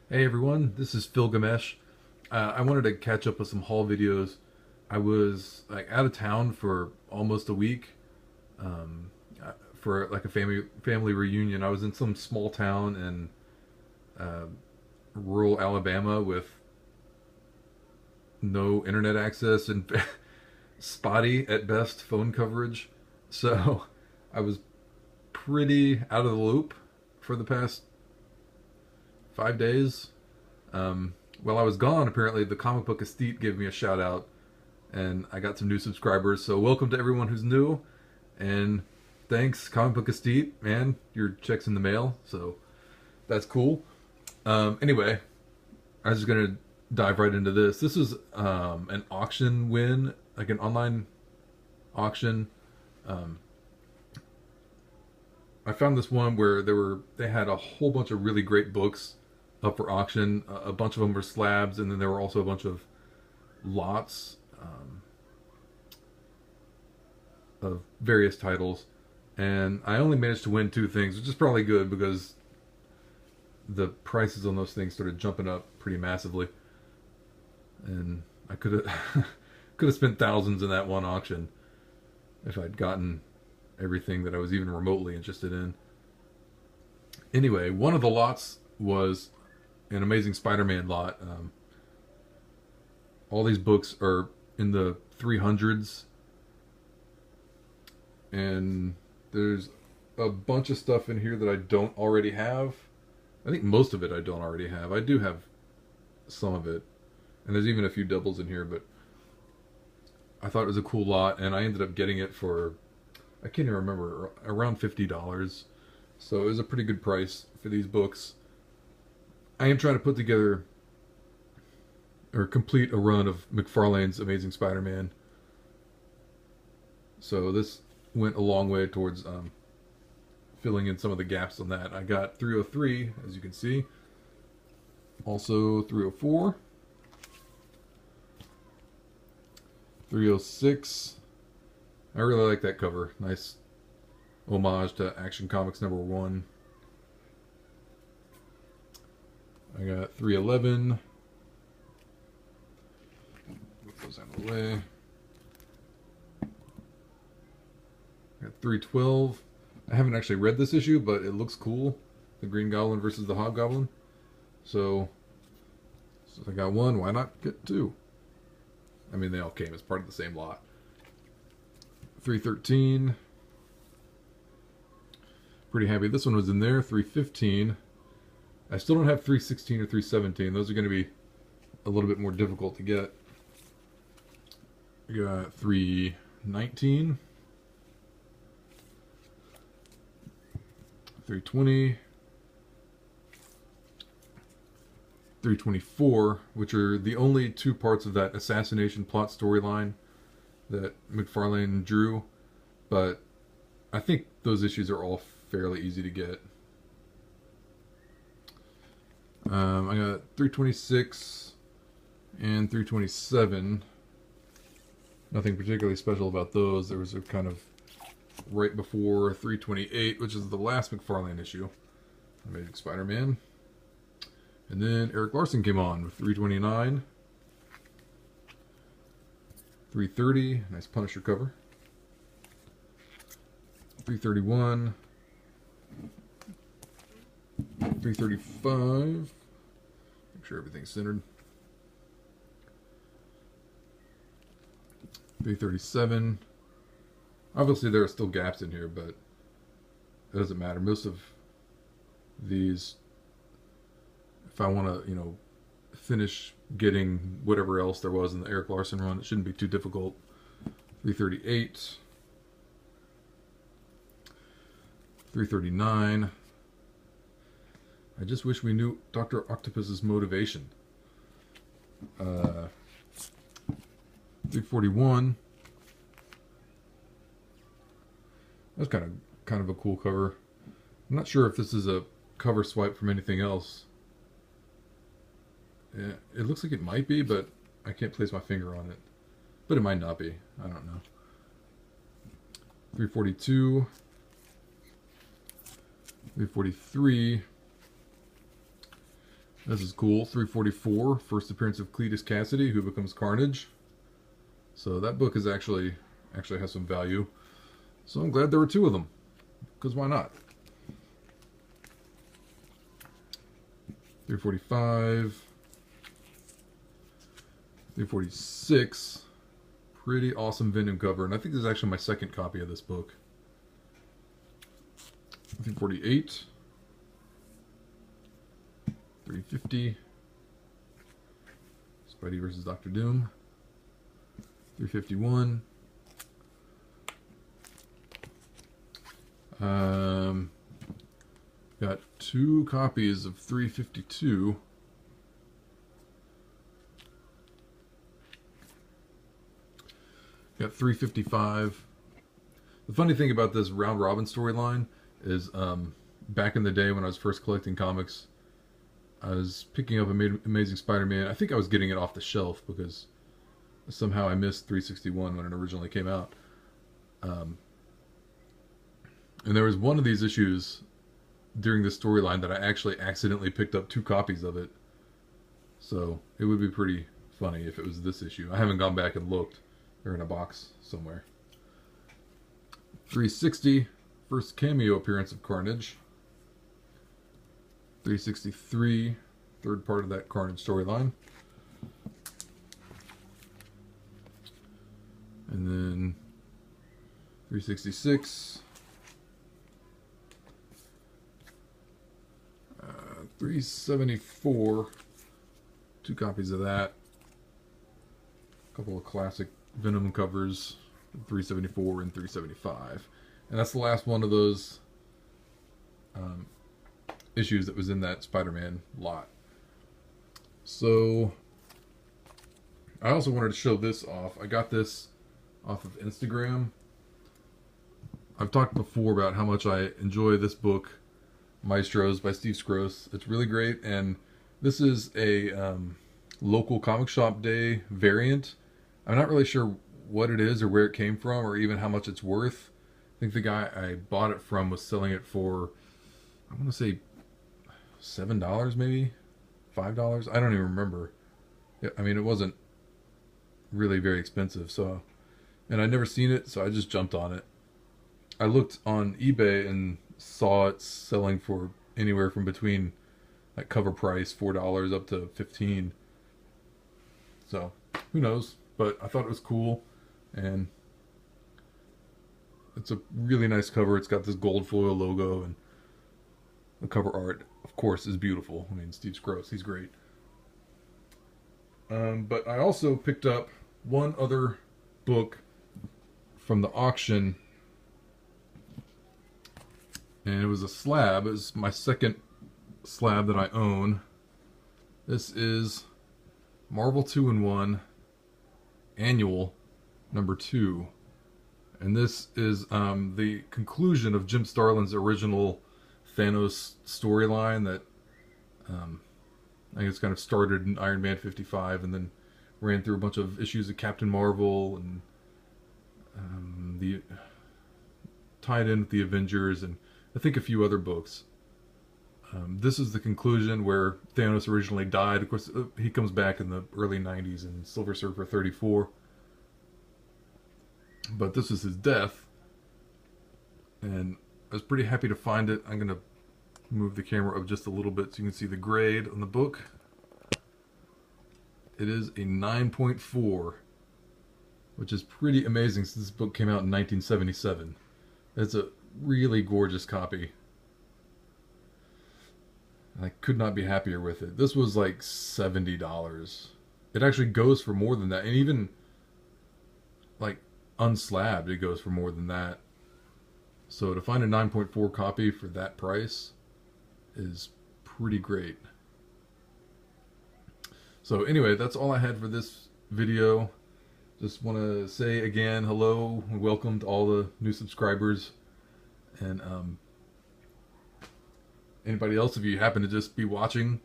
Hey everyone, this is Phil Gamesh. I wanted to catch up with some haul videos. I was out of town for almost a week for like a family reunion. I was in some small town in uh, rural Alabama with no internet access and spotty at best phone coverage. So I was pretty out of the loop for the past 5 days. While I was gone, apparently the comic book estate gave me a shout out, and I got some new subscribers. So welcome to everyone who's new, and thanks comic book estate, man. Your check's in the mail, so that's cool. Anyway, I was just gonna dive right into this. This is an auction win, like an online auction. Um, I found this one where they had a whole bunch of really great books up for auction. A bunch of them were slabs, and then there were also a bunch of lots of various titles. And I only managed to win two things, which is probably good because the prices on those things started jumping up pretty massively, and I could have could have spent thousands in that one auction if I'd gotten everything that I was even remotely interested in. Anyway, one of the lots was an Amazing Spider-Man lot. All these books are in the 300s, and there's a bunch of stuff in here that I don't already have. I think most of it I don't already have. I do have some of it, and there's even a few doubles in here, but I thought it was a cool lot, and I ended up getting it for, I can't even remember, around $50. So it was a pretty good price for these books. I am trying to put together or complete a run of McFarlane's Amazing Spider-Man. So this went a long way towards filling in some of the gaps on that. I got 303, as you can see. Also 304. 306. I really like that cover. Nice homage to Action Comics #1. I got 311. Move those out of the way. I got 312. I haven't actually read this issue, but it looks cool. The Green Goblin versus the Hobgoblin. So I got one. Why not get two? I mean, they all came as part of the same lot. 313. Pretty happy this one was in there. 315. I still don't have 316 or 317. Those are going to be a little bit more difficult to get. We got 319. 320. 324, which are the only two parts of that assassination plot storyline that McFarlane drew, but I think those issues are all fairly easy to get. I got 326 and 327. Nothing particularly special about those. There was a kind of right before 328, which is the last McFarlane issue, Amazing Spider-Man. And then Eric Larson came on with 329. 330, nice Punisher cover. 331. 335. Make sure everything's centered. 337. Obviously there are still gaps in here, but it doesn't matter. Most of these, if I want to, finish getting whatever else there was in the Eric Larson run, it shouldn't be too difficult. 338. 339. I just wish we knew Dr. Octopus's motivation. 341. That's kind of a cool cover. I'm not sure if this is a cover swipe from anything else. Yeah, it looks like it might be, but I can't place my finger on it. But it might not be. I don't know. 342. 343. This is cool. 344, first appearance of Cletus Cassidy, who becomes Carnage. So that book is actually has some value. So I'm glad there were two of them, because why not? 345, 346, pretty awesome Venom cover, and I think this is actually my second copy of this book. 348, 350, Spidey versus Dr. Doom, 351, got two copies of 352. Got 355. The funny thing about this round robin storyline is back in the day when I was first collecting comics, I was picking up Amazing Spider-Man. I think I was getting it off the shelf because somehow I missed 361 when it originally came out. And there was one of these issues during this storyline that I actually accidentally picked up two copies of it. So it would be pretty funny if it was this issue. I haven't gone back and looked. They're in a box somewhere. 360, first cameo appearance of Carnage. 363, third part of that Carnage storyline. And then 366. 374, two copies of that. A couple of classic Venom covers, 374 and 375. And that's the last one of those issues that was in that Spider-Man lot. So, I also wanted to show this off. I got this off of Instagram. I've talked before about how much I enjoy this book, Maestros by Steve Skroce. It's really great, and this is a local comic shop day variant. I'm not really sure what it is or where it came from or even how much it's worth. I think the guy I bought it from was selling it for, I want to say $7 maybe, $5. I don't even remember. I mean, it wasn't really very expensive, so, and I'd never seen it, so I just jumped on it. I looked on eBay and saw it selling for anywhere from between like cover price $4 up to $15. So who knows? But I thought it was cool, and it's a really nice cover. It's got this gold foil logo, and the cover art, of course, is beautiful. I mean, Steve Skroce, he's great. But I also picked up one other book from the auction, and it was a slab. It was my second slab that I own. This is Marvel 2-in-1 Annual number 2. And this is the conclusion of Jim Starlin's original Thanos storyline that I guess kind of started in Iron Man 55 and then ran through a bunch of issues of Captain Marvel and the tied in with the Avengers and I think a few other books. This is the conclusion where Thanos originally died. Of course, he comes back in the early 90s in Silver Surfer 34. But this is his death. And I was pretty happy to find it. I'm going to move the camera up just a little bit so you can see the grade on the book. It is a 9.4, which is pretty amazing since this book came out in 1977. It's a really gorgeous copy. I could not be happier with it. This was like $70. It actually goes for more than that. And even like unslabbed, it goes for more than that. So to find a 9.4 copy for that price is pretty great. So anyway, that's all I had for this video. Just want to say again, hello and welcome to all the new subscribers. And anybody else, if you happen to just be watching,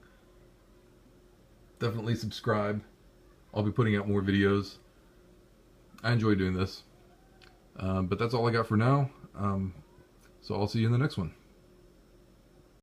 definitely subscribe. I'll be putting out more videos. I enjoy doing this. But that's all I got for now. So I'll see you in the next one.